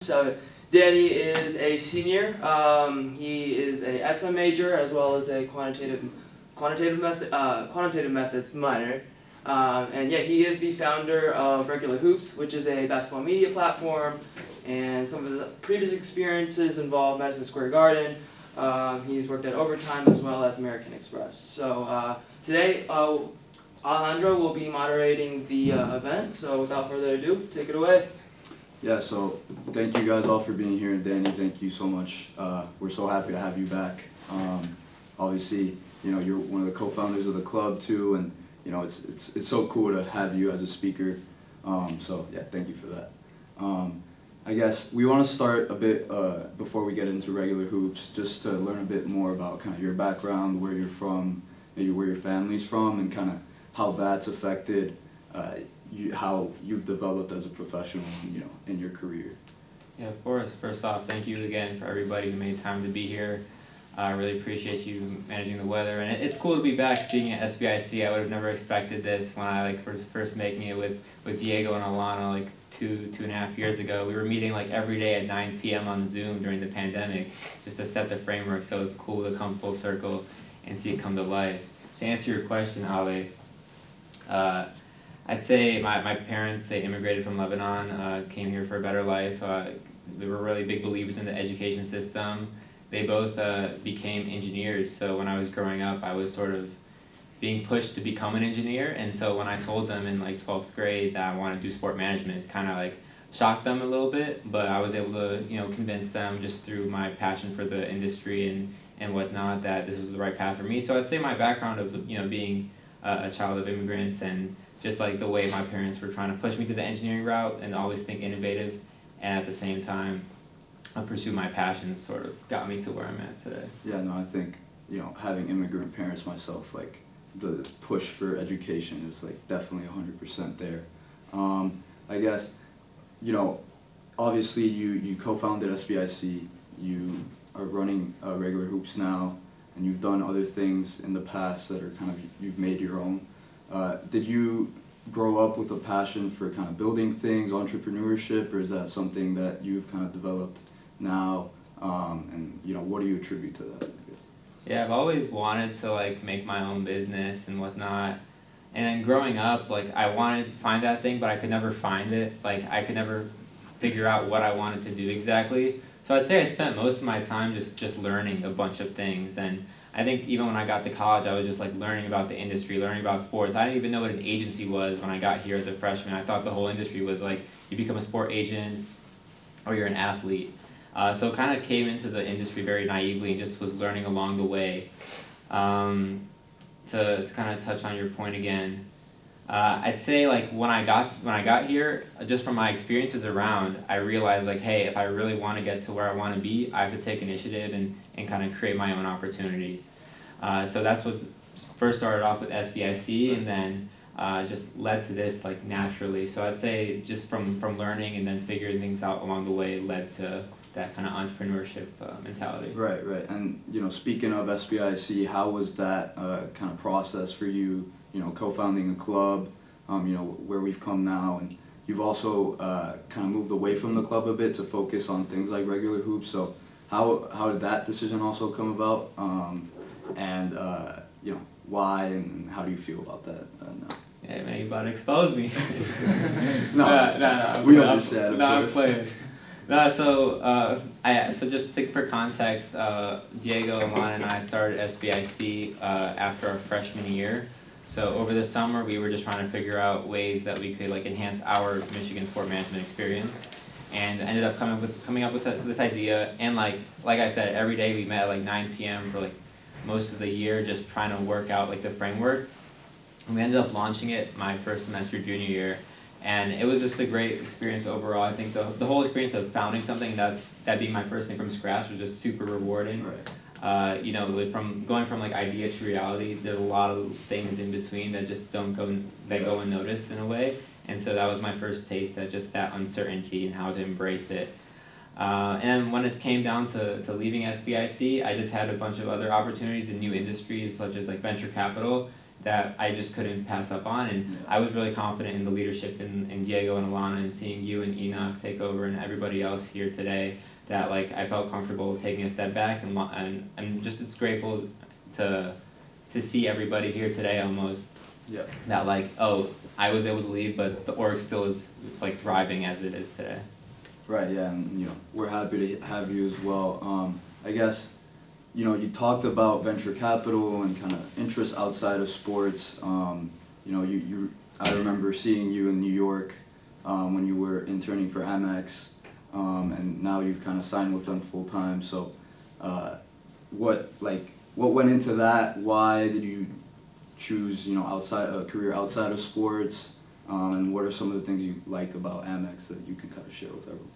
So Danny is a senior. He is a SM major as well as a quantitative methods minor. And yeah, he is the founder of Regular Hoops, which is a basketball media platform. And some of his previous experiences involve Madison Square Garden. He's worked at Overtime as well as American Express. So today, Alejandro will be moderating the event. So without further ado, take it away. Yeah, so thank you guys all for being here, and Danny, thank you so much. We're so happy to have you back. Obviously, you know, you're one of the co-founders of the club too, and you know, it's so cool to have you as a speaker. So yeah, thank you for that. I guess we want to start a bit before we get into Regular Hoops, just to learn a bit more about kind of your background, where you're from, maybe where your family's from, and kind of how that's affected how you've developed as a professional, you know, in your career. Yeah, of course. First off, thank you again for everybody who made time to be here. I really appreciate you managing the weather, and it's cool to be back speaking at SBIC. I would have never expected this when I first making it with Diego and Alana like two and a half years ago. We were meeting like every day at 9 p.m. on Zoom during the pandemic just to set the framework. So it's cool to come full circle and see it come to life. To answer your question, Ale, I'd say my parents, they immigrated from Lebanon, came here for a better life. They were really big believers in the education system. They both became engineers, so when I was growing up, I was sort of being pushed to become an engineer, and so when I told them in like 12th grade that I wanted to do sport management, it kind of like shocked them a little bit, but I was able to, you know, convince them just through my passion for the industry and whatnot that this was the right path for me. So I'd say my background of, you know, being a child of immigrants and just like the way my parents were trying to push me to the engineering route and always think innovative, and at the same time pursue my passions sort of got me to where I'm at today. Yeah, no, I think, you know, having immigrant parents myself, like the push for education is like definitely 100% there. I guess, you know, obviously you co-founded SBIC, you are running Regular Hoops now, and you've done other things in the past that are kind of, you've made your own. Did you grow up with a passion for kind of building things, entrepreneurship, or is that something that you've kind of developed now? And you know, what do you attribute to that, I guess? Yeah, I've always wanted to like make my own business and whatnot. And then growing up, like I wanted to find that thing, but I could never find it. Like I could never figure out what I wanted to do exactly. So I'd say I spent most of my time just learning a bunch of things. And I think even when I got to college, I was just like learning about the industry, learning about sports. I didn't even know what an agency was when I got here as a freshman. I thought the whole industry was like you become a sport agent or you're an athlete. So kind of came into the industry very naively and just was learning along the way. To kind of touch on your point again, I'd say like when I got here, just from my experiences around, I realized like, hey, if I really want to get to where I want to be, I have to take initiative and kind of create my own opportunities. So that's what first started off with SBIC, and then just led to this like naturally. So I'd say just from learning and then figuring things out along the way led to that kind of entrepreneurship mentality. Right. And you know, speaking of SBIC, how was that kind of process for you? You know, co-founding a club, you know, where we've come now, and you've also kind of moved away from the club a bit to focus on things like Regular Hoops. So how did that decision also come about? And you know, why and how do you feel about that now? Yeah, man, you about to expose me. No, we understand. I'm playing. So just for context, Diego, Alana, and I started SBIC after our freshman year. So over the summer, we were just trying to figure out ways that we could like enhance our Michigan sport management experience, and ended up coming up with this idea. And like I said, every day we met at like 9 p.m. for like most of the year, just trying to work out like the framework. And we ended up launching it my first semester junior year. And it was just a great experience overall. I think the whole experience of founding something that being my first thing from scratch was just super rewarding. Right. You know, from going from like idea to reality, there's a lot of things in between that just go unnoticed in a way. And so that was my first taste at just that uncertainty and how to embrace it. And when it came down to leaving SBIC, I just had a bunch of other opportunities in new industries such as like venture capital. that I just couldn't pass up on, and I was really confident in the leadership in Diego and Alana, and seeing you and Enoch take over and everybody else here today, that like I felt comfortable taking a step back, and just it's grateful to see everybody here today almost. Yeah. That like, oh, I was able to leave, but the org still is like thriving as it is today. Right, yeah, and we're happy to have you as well. I guess, you talked about venture capital and kind of interests outside of sports. I remember seeing you in New York when you were interning for Amex, and now you've kind of signed with them full time. So, what went into that? Why did you choose a career outside of sports? And what are some of the things you like about Amex that you can kind of share with everyone?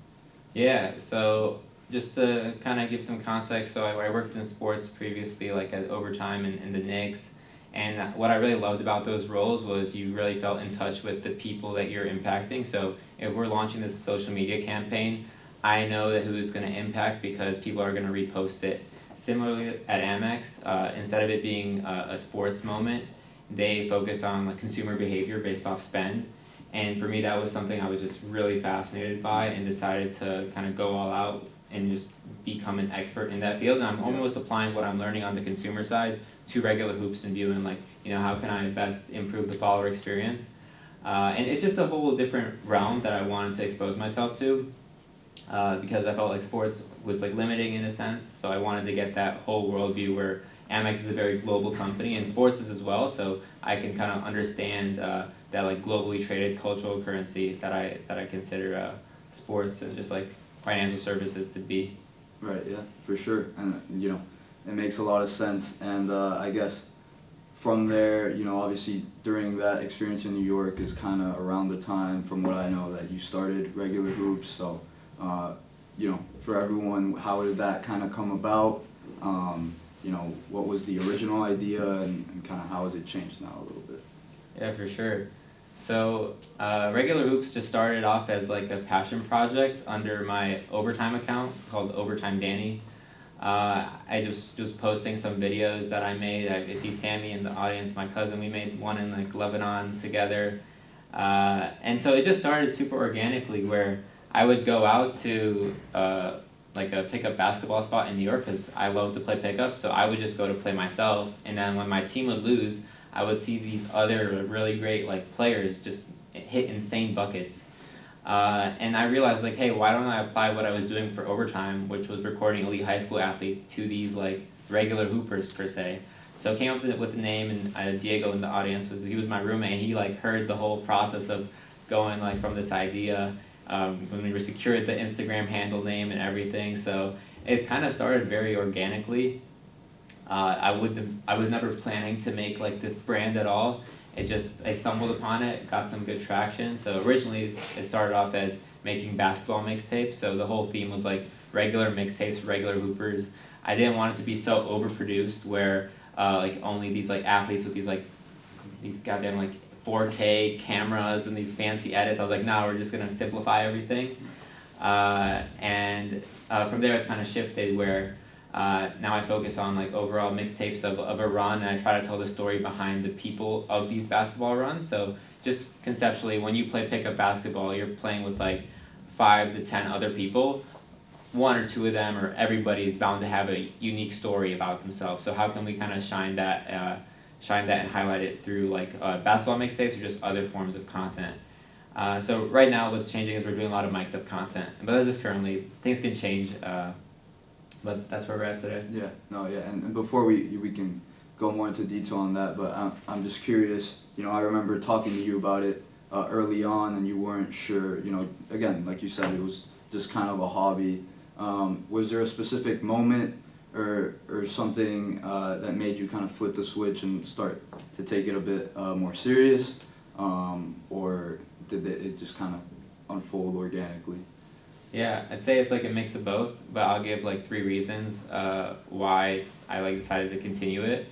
Yeah, so just to kind of give some context, so I worked in sports previously, like at Overtime and the Knicks, and what I really loved about those roles was you really felt in touch with the people that you're impacting. So if we're launching this social media campaign, I know that who it's going to impact because people are going to repost it. Similarly at Amex, instead of it being a sports moment, they focus on like consumer behavior based off spend. And for me, that was something I was just really fascinated by, and decided to kind of go all out and just become an expert in that field. And I'm almost applying what I'm learning on the consumer side to regular hoops and viewing, like, how can I best improve the follower experience? And it's just a whole different realm that I wanted to expose myself to, because I felt like sports was like limiting in a sense. So I wanted to get that whole worldview where Amex is a very global company and sports is as well. So I can kind of understand that like globally traded cultural currency that I consider sports and just like financial services to be. Right, yeah, for sure. And it makes a lot of sense. And I guess from there, obviously during that experience in New York is kind of around the time, from what I know, that you started Regular Hoops. So for everyone, how did that kind of come about? What was the original idea, and kind of how has it changed now a little bit? Yeah, for sure. So Regular Hoops just started off as like a passion project under my Overtime account called Overtime Danny. I just was posting some videos that I made. I see Sammy in the audience, my cousin. We made one in like Lebanon together. And so it just started super organically, where I would go out to like a pickup basketball spot in New York because I love to play pickup. So I would just go to play myself, and then when my team would lose, I would see these other really great like players just hit insane buckets. And I realized like, hey, why don't I apply what I was doing for Overtime, which was recording elite high school athletes, to these like regular hoopers per se. So I came up with the name, and Diego in the audience he was my roommate, and he like heard the whole process of going like from this idea when we were secured the Instagram handle name and everything. So it kind of started very organically. I was never planning to make like this brand at all. I stumbled upon it, got some good traction. So originally it started off as making basketball mixtapes. So the whole theme was like regular mixtapes for regular hoopers. I didn't want it to be so overproduced where like only these like athletes with these goddamn like 4K cameras and these fancy edits. I was like, no, we're just gonna simplify everything. And from there it's kind of shifted where now I focus on like overall mixtapes of a run, and I try to tell the story behind the people of these basketball runs. So just conceptually, when you play pickup basketball, you're playing with like 5 to 10 other people. 1 or 2 of them, or everybody's bound to have a unique story about themselves. So how can we kind of shine that and highlight it through like basketball mixtapes or just other forms of content? So right now what's changing is we're doing a lot of mic'd up content, but that's just currently. Things can change. But that's where we're at today. Yeah, no, yeah, and before we can go more into detail on that, but I'm just curious. I remember talking to you about it early on, and you weren't sure. Again, like you said, it was just kind of a hobby. Was there a specific moment or something that made you kind of flip the switch and start to take it a bit more serious, or did it just kind of unfold organically? Yeah, I'd say it's like a mix of both, but I'll give like 3 reasons why I like decided to continue it.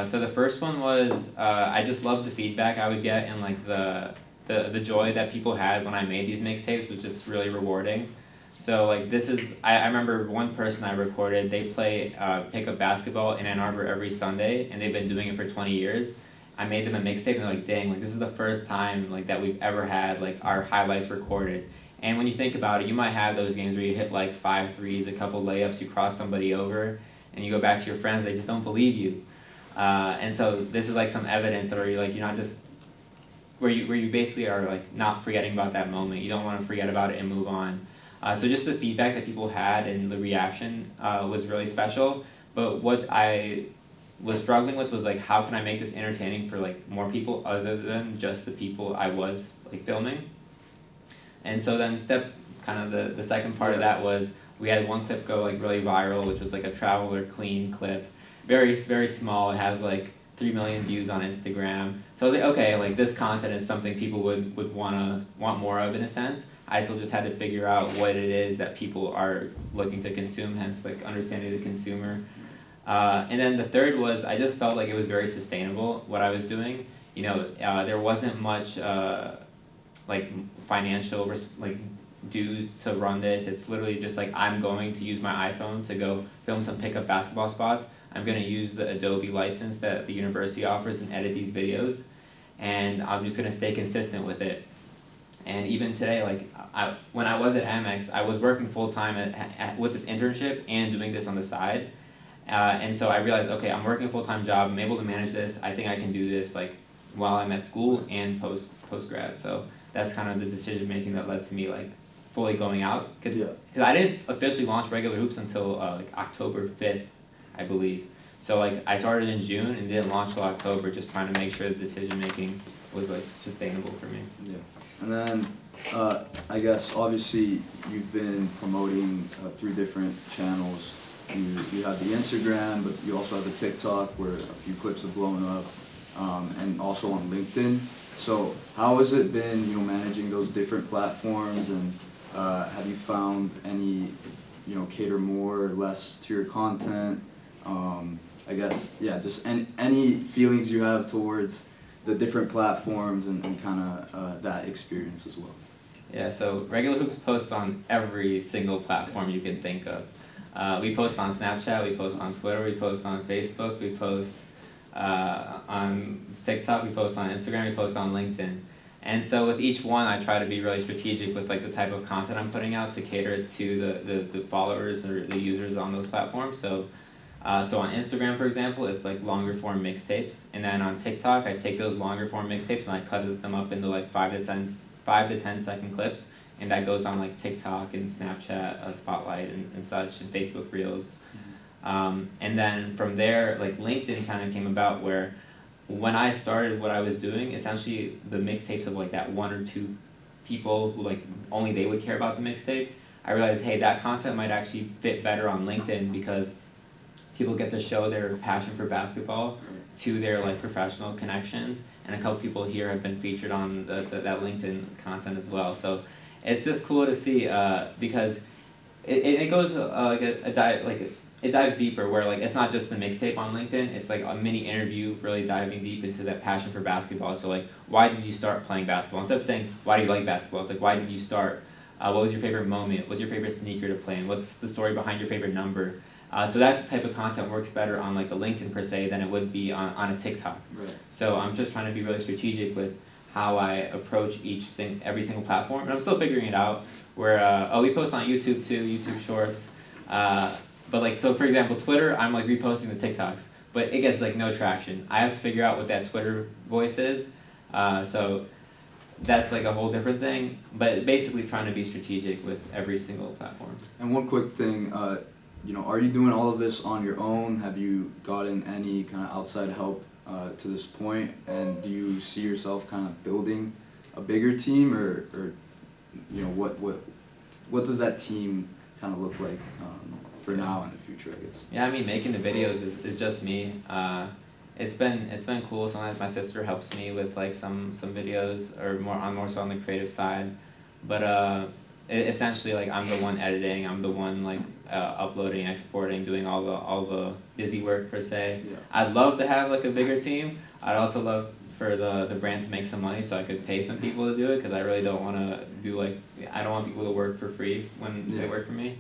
So the first one was I just loved the feedback I would get, and like the joy that people had when I made these mixtapes was just really rewarding. So like I remember one person I recorded, they play pickup basketball in Ann Arbor every Sunday, and they've been doing it for 20 years. I made them a mixtape, and they're like, dang, like this is the first time like that we've ever had like our highlights recorded. And when you think about it, you might have those games where you hit like 5 threes, a couple layups, you cross somebody over, and you go back to your friends, they just don't believe you. And so this is like some evidence where you're not just, where you basically are like not forgetting about that moment. You don't want to forget about it and move on. So just the feedback that people had and the reaction was really special. But what I was struggling with was like, how can I make this entertaining for like more people other than just the people I was like filming? And so then the second part of that was, we had one clip go like really viral, which was like a traveler clean clip, very, very small. It has like 3 million views on Instagram. So I was like, okay, like this content is something people would want more of in a sense. I still just had to figure out what it is that people are looking to consume, hence like understanding the consumer. And then the third was, I just felt like it was very sustainable, what I was doing. There wasn't much like financial like dues to run this. It's literally just like, I'm going to use my iPhone to go film some pickup basketball spots. I'm going to use the Adobe license that the university offers and edit these videos, and I'm just going to stay consistent with it. And even today, like when I was at Amex, I was working full-time with this internship and doing this on the side. And so I realized, okay, I'm working a full-time job, I'm able to manage this, I think I can do this like while I'm at school and post-grad. So that's kind of the decision-making that led to me like fully going out. Because I didn't officially launch Regular Hoops until like October 5th, I believe. So like I started in June and didn't launch till October, just trying to make sure the decision-making was like sustainable for me. Yeah. And then I guess obviously you've been promoting through different channels. You have the Instagram, but you also have the TikTok where a few clips have blown up, and also on LinkedIn. So how has it been, managing those different platforms, and have you found any, cater more or less to your content? I guess, just any feelings you have towards the different platforms and kind of that experience as well. Yeah, so Regular Hoops posts on every single platform you can think of. We post on Snapchat, we post on Twitter, we post on Facebook, we post on TikTok, we post on Instagram, we post on LinkedIn. And so with each one, I try to be really strategic with like the type of content I'm putting out to cater to the followers or the users on those platforms. So on Instagram, for example, it's like longer form mixtapes. And then on TikTok, I take those longer form mixtapes and I cut them up into like 5 to 10 second clips. And that goes on like TikTok and Snapchat, Spotlight and such, and Facebook Reels. And then from there, like LinkedIn kind of came about, where when I started what I was doing, essentially the mixtapes of like that 1 or 2 people who like only they would care about the mixtape, I realized, hey, that content might actually fit better on LinkedIn, because people get to show their passion for basketball to their like professional connections, and a couple people here have been featured on that LinkedIn content as well. So it's just cool to see, because it goes it dives deeper, where like it's not just the mixtape on LinkedIn, it's like a mini interview really diving deep into that passion for basketball. So like, why did you start playing basketball? Instead of saying, why do you like basketball? It's like, why did you start? What was your favorite moment? What's your favorite sneaker to play in? What's the story behind your favorite number? So that type of content works better on like a LinkedIn per se than it would be on a TikTok. Right. So I'm just trying to be really strategic with how I approach every single platform, and I'm still figuring it out. Where we post on YouTube too, YouTube Shorts. But like, so for example, Twitter, I'm like reposting the TikToks, but it gets like no traction. I have to figure out what that Twitter voice is. So that's like a whole different thing. But basically, trying to be strategic with every single platform. And one quick thing, are you doing all of this on your own? Have you gotten any kind of outside help to this point? And do you see yourself kind of building a bigger team, or what does that team kind of look like for now and the future, I guess? Yeah, I mean, making the videos is just me. It's been cool. Sometimes my sister helps me with like some videos, or more so on the creative side. But essentially, like, I'm the one editing. I'm the one like uploading, exporting, doing all the busy work per se. Yeah. I'd love to have like a bigger team. I'd also love for the brand to make some money, so I could pay some people to do it, because I really don't want to do I don't want people to work for free when they work for me.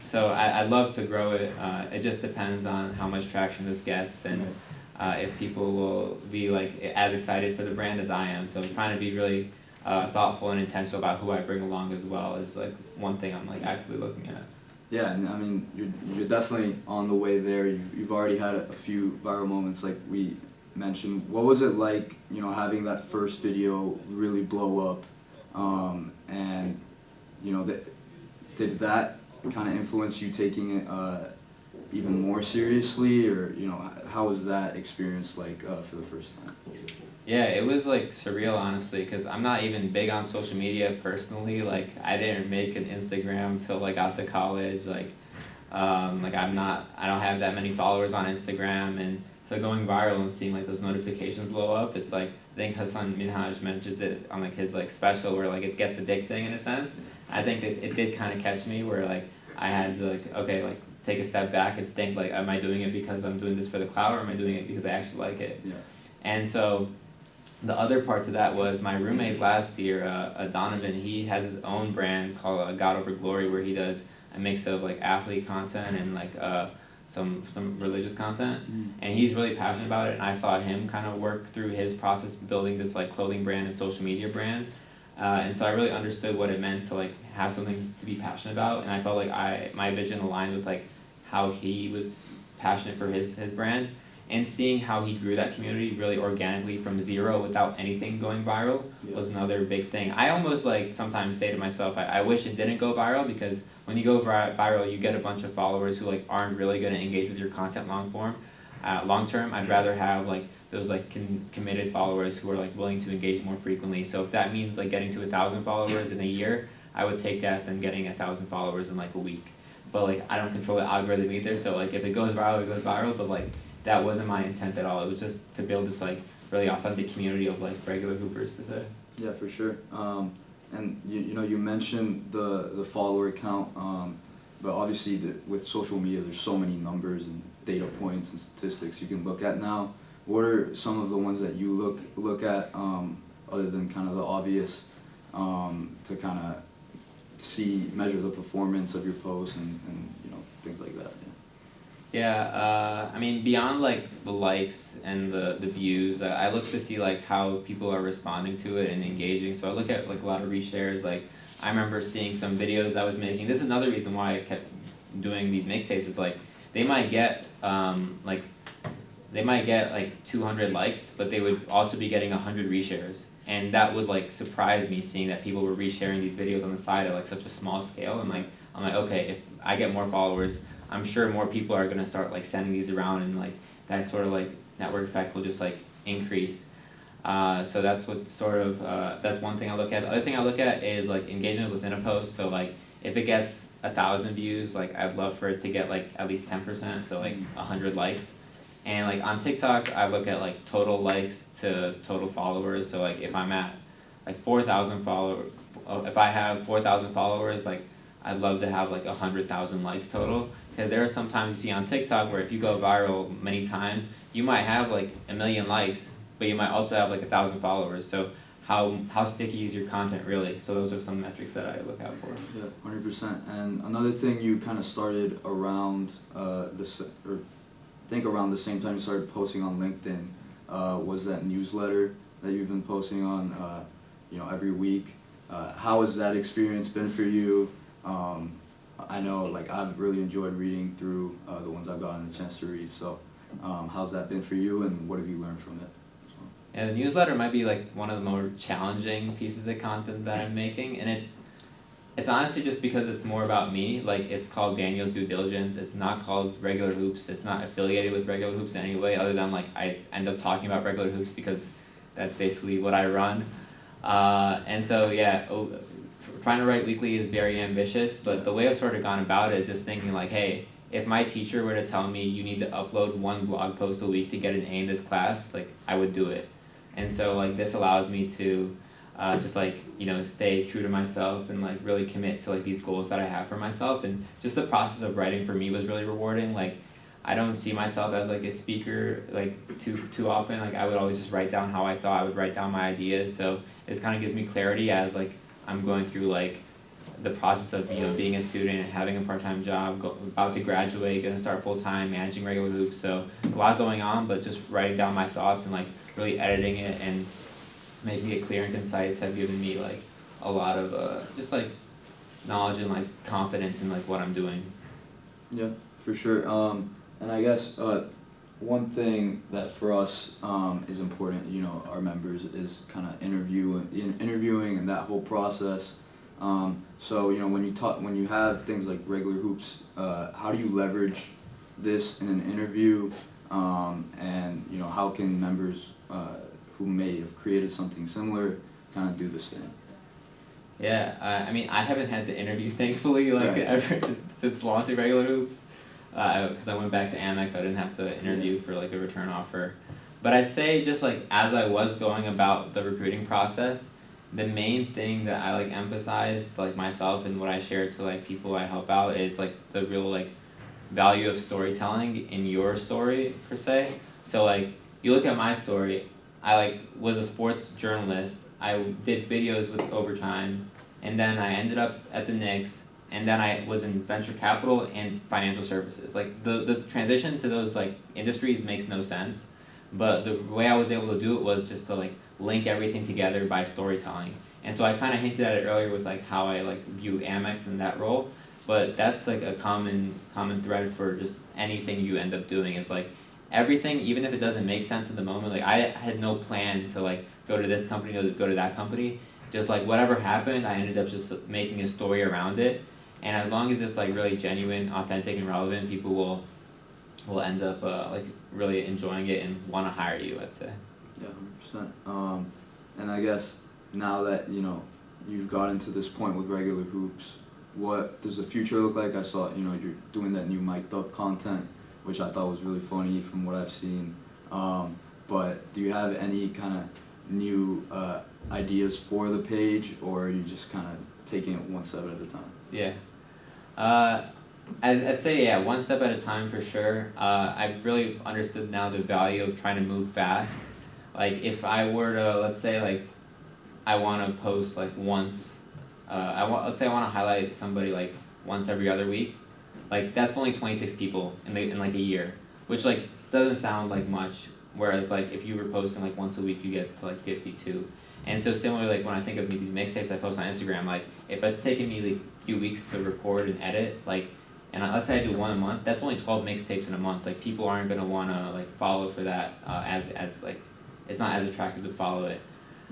So I'd love to grow it. It just depends on how much traction this gets, and if people will be like as excited for the brand as I am. So I'm trying to be really thoughtful and intentional about who I bring along as well is like one thing I'm like actively looking at. Yeah, and I mean, you're definitely on the way there. You've already had a few viral moments, like we mentioned. What was it like, you know, having that first video really blow up, and you know, did that kind of influence you taking it even more seriously, or you know, how was that experience like for the first time? Yeah, it was like surreal, honestly, because I'm not even big on social media personally. Like, I didn't make an Instagram till like out to college. Like I don't have that many followers on Instagram, and so going viral and seeing like those notifications blow up, it's like I think Hassan Minhaj mentions it on like his like special where like it gets addicting in a sense. I think it did kind of catch me where like I had to like okay like take a step back and think like, am I doing it because I'm doing this for the clout, or am I doing it because I actually like it? Yeah. And so the other part to that was my roommate last year, Donovan, he has his own brand called God Over Glory, where he does a mix of like athlete content and like some religious content, and he's really passionate about it. And I saw him kind of work through his process building this like clothing brand and social media brand, and so I really understood what it meant to like have something to be passionate about, and I felt like my vision aligned with like how he was passionate for his brand. And seeing how he grew that community really organically from zero without anything going viral was another big thing. I almost like sometimes say to myself, I wish it didn't go viral, because when you go viral, you get a bunch of followers who like aren't really going to engage with your content long term. I'd rather have like those like committed followers who are like willing to engage more frequently. So if that means like getting to 1,000 followers in a year, I would take that than getting 1,000 followers in like a week. But like I don't control the algorithm either, so like if it goes viral, it goes viral. But like that wasn't my intent at all. It was just to build this like really authentic community of like regular hoopers per se. Yeah, for sure. And you know, you mentioned the follower count, but obviously with social media, there's so many numbers and data points and statistics you can look at now. What are some of the ones that you look at, other than kind of the obvious, to kind of measure the performance of your posts and you know, things like that? Yeah, I mean, beyond like the likes and the views, I look to see like how people are responding to it and engaging. So I look at like a lot of reshares. Like I remember seeing some videos I was making. This is another reason why I kept doing these mixtapes, is like they might get like 200 likes, but they would also be getting 100 reshares. And that would like surprise me, seeing that people were resharing these videos on the side at like such a small scale. And like I'm like, okay, if I get more followers, I'm sure more people are gonna start like sending these around, and like that sort of like network effect will just like increase. So that's what sort of that's one thing I look at. The other thing I look at is like engagement within a post. So like if it gets 1,000 views, like I'd love for it to get like at least 10%, so like 100 likes. And like on TikTok, I look at like total likes to total followers. So like if I'm at like 4,000 followers, if I have 4,000 followers, like I'd love to have like 100,000 likes total. Because there are some times you see on TikTok where if you go viral many times, you might have like 1 million likes, but you might also have like 1,000 followers. So how sticky is your content really? So those are some metrics that I look out for. Yeah, 100%. And another thing you kind of started around I think around the same time you started posting on LinkedIn, was that newsletter that you've been posting on, you know, every week. How has that experience been for you? I know like I've really enjoyed reading through the ones I've gotten a chance to read. So how's that been for you, and what have you learned from it? Yeah, the newsletter might be like one of the more challenging pieces of content that I'm making, and it's honestly just because it's more about me. Like it's called Daniel's Due Diligence. It's not called Regular Hoops. It's not affiliated with Regular Hoops in any way, other than like I end up talking about Regular Hoops because that's basically what I run. And so yeah, trying to write weekly is very ambitious, but the way I've sort of gone about it is just thinking like, hey, if my teacher were to tell me you need to upload 1 blog post a week to get an A in this class, like I would do it. And so like this allows me to just like, you know, stay true to myself and like really commit to like these goals that I have for myself. And just the process of writing for me was really rewarding. Like I don't see myself as like a speaker like too often. Like I would always just write down how I thought. I would write down my ideas. So this kind of gives me clarity as like I'm going through like the process of being a student, having a part-time job, about to graduate, gonna start full-time, managing regular hoops. So a lot going on, but just writing down my thoughts and like really editing it and making it clear and concise have given me like a lot of just like knowledge and like confidence in like what I'm doing. Yeah, for sure. And I guess one thing that for us is important, our members, is kind of interviewing and that whole process. So when you have things like regular hoops, how do you leverage this in an interview? And how can members who may have created something similar kind of do the same? Yeah, I mean, I haven't had to interview, thankfully, Right. ever since launching regular hoops, because I went back to Amex, so I didn't have to interview for like a return offer. But I'd say just like as I was going about the recruiting process, the main thing that I like emphasized like myself and what I share to like people I help out is like the real like value of storytelling in your story per se. So like you look at my story, I like was a sports journalist. I did videos with Overtime, and then I ended up at the Knicks, and then I was in venture capital and financial services. Like the transition to those like industries makes no sense, but the way I was able to do it was just to like link everything together by storytelling. And so I kind of hinted at it earlier with like how I like view Amex in that role, but that's like a common thread for just anything you end up doing is like everything, even if it doesn't make sense in the moment. Like I had no plan to like go to this company, go to that company. Just like whatever happened, I ended up just making a story around it. And as long as it's like really genuine, authentic, and relevant, people will end up like really enjoying it and want to hire you, I'd say. Yeah, 100%. And I guess now that you've gotten to this point with regular hoops, what does the future look like? I saw you're doing that new mic'd up content, which I thought was really funny from what I've seen. But do you have any kind of new ideas for the page, or are you just kind of taking it one step at a time? Yeah. I'd say, one step at a time for sure. I've really understood now the value of trying to move fast. Like, if I were to, let's say, like, I want to post, like, once, let's say I want to highlight somebody, like, once every other week. Like, that's only 26 people in like, a year, which, like, doesn't sound like much. Whereas, like, if you were posting, like, once a week, you get to, like, 52. And so similarly, like, when I think of these mixtapes I post on Instagram, like, if it's taken me, like, a few weeks to record and edit, like, and let's say I do one a month, that's only 12 mixtapes in a month. Like, people aren't going to want to, like, follow for that as like, it's not as attractive to follow it.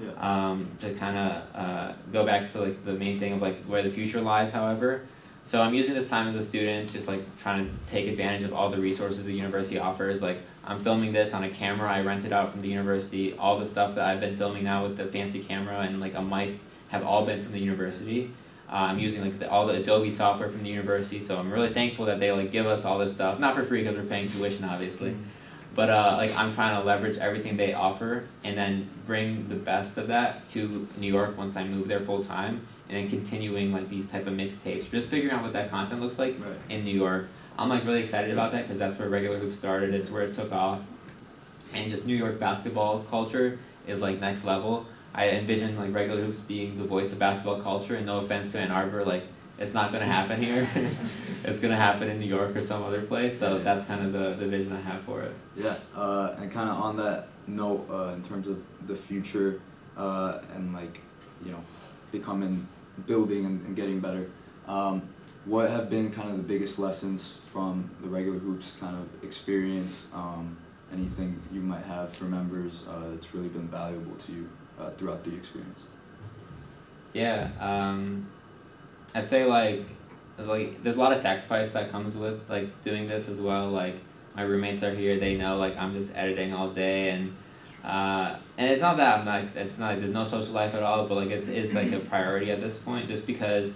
Yeah. To kind of go back to, like, the main thing of, like, where the future lies, however. So I'm using this time as a student, just, like, trying to take advantage of all the resources the university offers. Like, I'm filming this on a camera I rented out from the university. All the stuff that I've been filming now with the fancy camera and, like, a mic have all been from the university. I'm using, like, all the Adobe software from the university, so I'm really thankful that they, like, give us all this stuff. Not for free because we're paying tuition, obviously. Mm-hmm. But, like, I'm trying to leverage everything they offer and then bring the best of that to New York once I move there full time, and then continuing, like, these type of mixtapes. Just figuring out what that content looks like in New York. I'm, like, really excited about that because that's where regular hoops started. It's where it took off. And just New York basketball culture is, like, next level. I envision, like, regular hoops being the voice of basketball culture, and no offense to Ann Arbor, like, it's not going to happen here. It's going to happen in New York or some other place, so that's kind of the vision I have for it. Yeah, and kind of on that note, in terms of the future and, like, building and getting better, what have been kind of the biggest lessons from the regular hoops kind of experience? Anything you might have for members that's really been valuable to you throughout the experience? Yeah, I'd say like there's a lot of sacrifice that comes with like doing this as well. Like my roommates are here, they know like I'm just editing all day, and it's not that I'm like, it's not like there's no social life at all, but like it's like a priority at this point, just because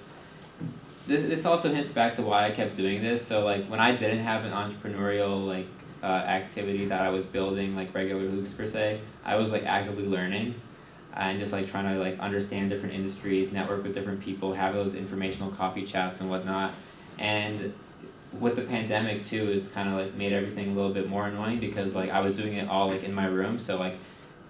this also hints back to why I kept doing this. So like when I didn't have an entrepreneurial like activity that I was building, like regular hoops per se, I was like actively learning and just like trying to like understand different industries, network with different people, have those informational coffee chats and whatnot. And with the pandemic too, it kind of like made everything a little bit more annoying because like I was doing it all like in my room. So like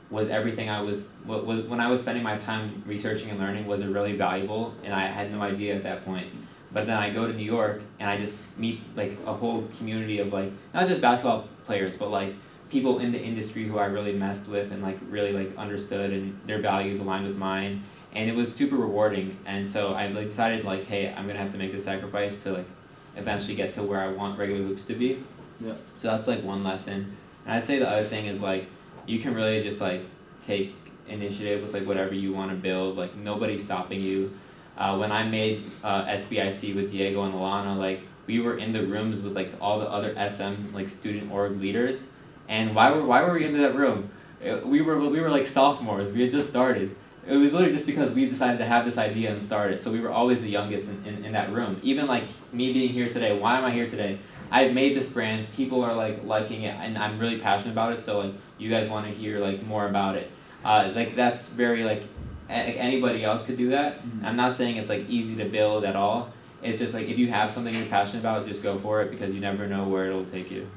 was everything when I was spending my time researching and learning, was it really valuable? And I had no idea at that point. But then I go to New York and I just meet like a whole community of like, not just basketball players, but like people in the industry who I really messed with and like really like understood, and their values aligned with mine. And it was super rewarding. And so I like decided like, hey, I'm gonna have to make the sacrifice to like eventually get to where I want regular hoops to be. Yeah. So that's like one lesson. And I'd say the other thing is like, you can really just like take initiative with like whatever you want to build. Like nobody's stopping you. When I made SBIC with Diego and Alana, like we were in the rooms with like all the other SM like student org leaders. And why were we in that room? We were like sophomores. We had just started. It was literally just because we decided to have this idea and start it. So we were always the youngest in that room. Even like me being here today, why am I here today? I've made this brand, people are like liking it, and I'm really passionate about it, so like you guys want to hear like more about it. Like that's very like anybody else could do that. Mm-hmm. I'm not saying it's like easy to build at all. It's just like if you have something you're passionate about, just go for it, because you never know where it'll take you.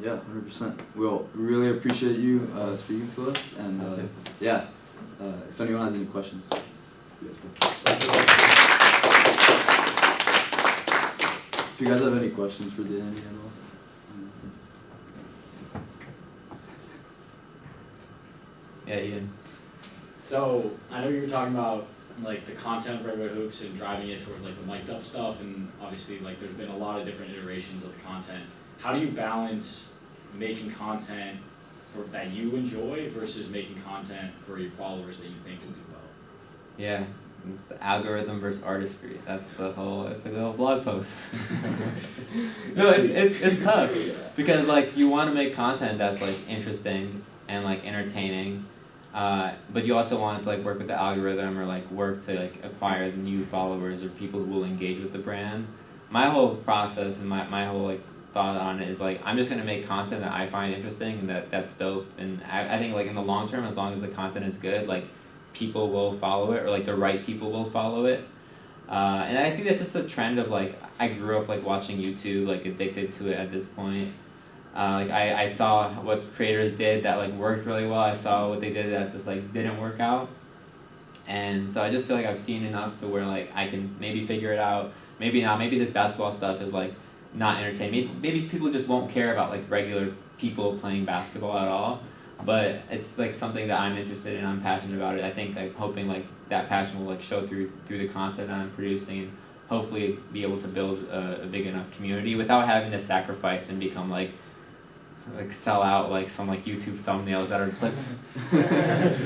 Yeah, 100%. Well, we really appreciate you speaking to us, and yeah, if anyone has any questions. If you guys have any questions for Danny at all. Yeah, Ian. So I know you were talking about like the content of regular hoops and driving it towards like the mic'd up stuff, and obviously like there's been a lot of different iterations of the content. How do you balance making content that you enjoy versus making content for your followers that you think will do well? Yeah, it's the algorithm versus artistry. It's like a little blog post. No, it's tough, because like you want to make content that's like interesting and like entertaining, but you also want it to like work with the algorithm, or like work to like acquire new followers or people who will engage with the brand. My whole process and my whole like thought on it is like, I'm just gonna make content that I find interesting and that's dope. And I think like in the long term, as long as the content is good, like people will follow it, or like the right people will follow it. And I think that's just a trend of like, I grew up like watching YouTube, like addicted to it at this point. Like I saw what creators did that like worked really well. I saw what they did that just like didn't work out. And so I just feel like I've seen enough to where like I can maybe figure it out. Maybe not. Maybe this basketball stuff is like not entertaining. Maybe people just won't care about like regular people playing basketball at all. But it's like something that I'm interested in. I'm passionate about it. I think I'm hoping like that passion will like show through the content that I'm producing, and hopefully be able to build a big enough community without having to sacrifice and become like sell out like some like YouTube thumbnails that are just like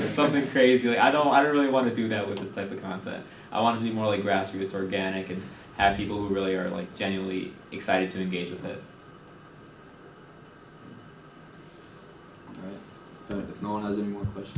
something crazy. Like I don't really want to do that with this type of content. I want it to be more like grassroots, organic, and have people who really are like genuinely excited to engage with it. All right. If no one has any more questions.